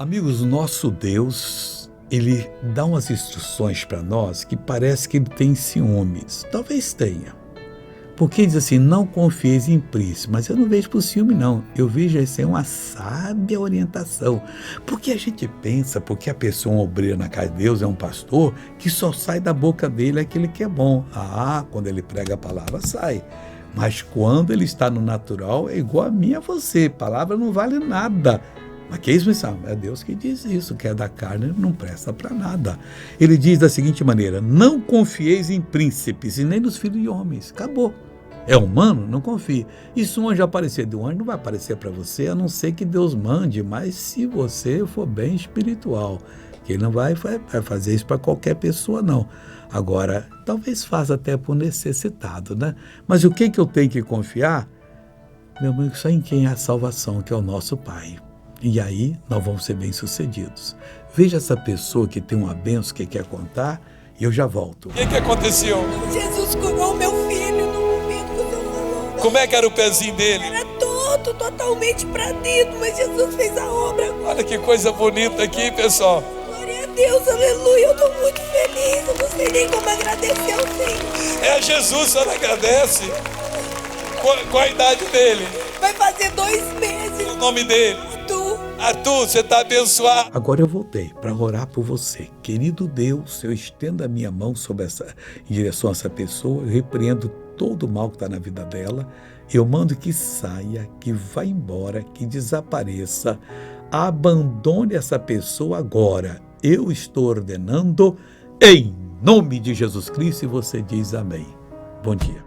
Amigos, o nosso Deus, Ele dá umas instruções para nós que parece que Ele tem ciúmes. Talvez tenha. Porque diz assim, não confieis em príncipe, mas eu não vejo por ciúme não, eu vejo isso é uma sábia orientação, porque a gente pensa, porque a pessoa é um obreiro na casa de Deus, é um pastor, que só sai da boca dele aquilo que é bom. Quando ele prega a palavra sai, mas quando ele está no natural é igual a mim e a você, palavra não vale nada. Mas que isso, é Deus que diz isso, que é da carne não presta para nada. Ele diz da seguinte maneira, não confieis em príncipes e nem nos filhos de homens, acabou. É humano? Não confie. E se um anjo aparecer de um anjo, não vai aparecer para você, a não ser que Deus mande, mas se você for bem espiritual, que ele não vai fazer isso para qualquer pessoa, não. Agora, talvez faça até por necessitado, né? Mas o que eu tenho que confiar? Meu amigo, só em quem há salvação, que é o nosso Pai. E aí nós vamos ser bem-sucedidos. Veja essa pessoa que tem uma bênção que quer contar e eu já volto. O que aconteceu? Jesus curou meu filho no momento que o Senhor falou. Como é que era o pezinho dele? Era todo, totalmente pra dentro, mas Jesus fez a obra agora. Olha que coisa bonita aqui, pessoal. Glória a Deus, aleluia, eu tô muito feliz, eu não sei nem como agradecer ao Senhor. É Jesus, só não agradece. Qual a idade dele? Vai fazer 2 meses. O nome dele? Arthur, você está abençoado. Agora eu voltei para orar por você. Querido Deus, eu estendo a minha mão em direção a essa pessoa, eu repreendo todo o mal que está na vida dela, eu mando que saia, que vá embora, que desapareça, abandone essa pessoa agora. Eu estou ordenando em nome de Jesus Cristo e você diz amém. Bom dia.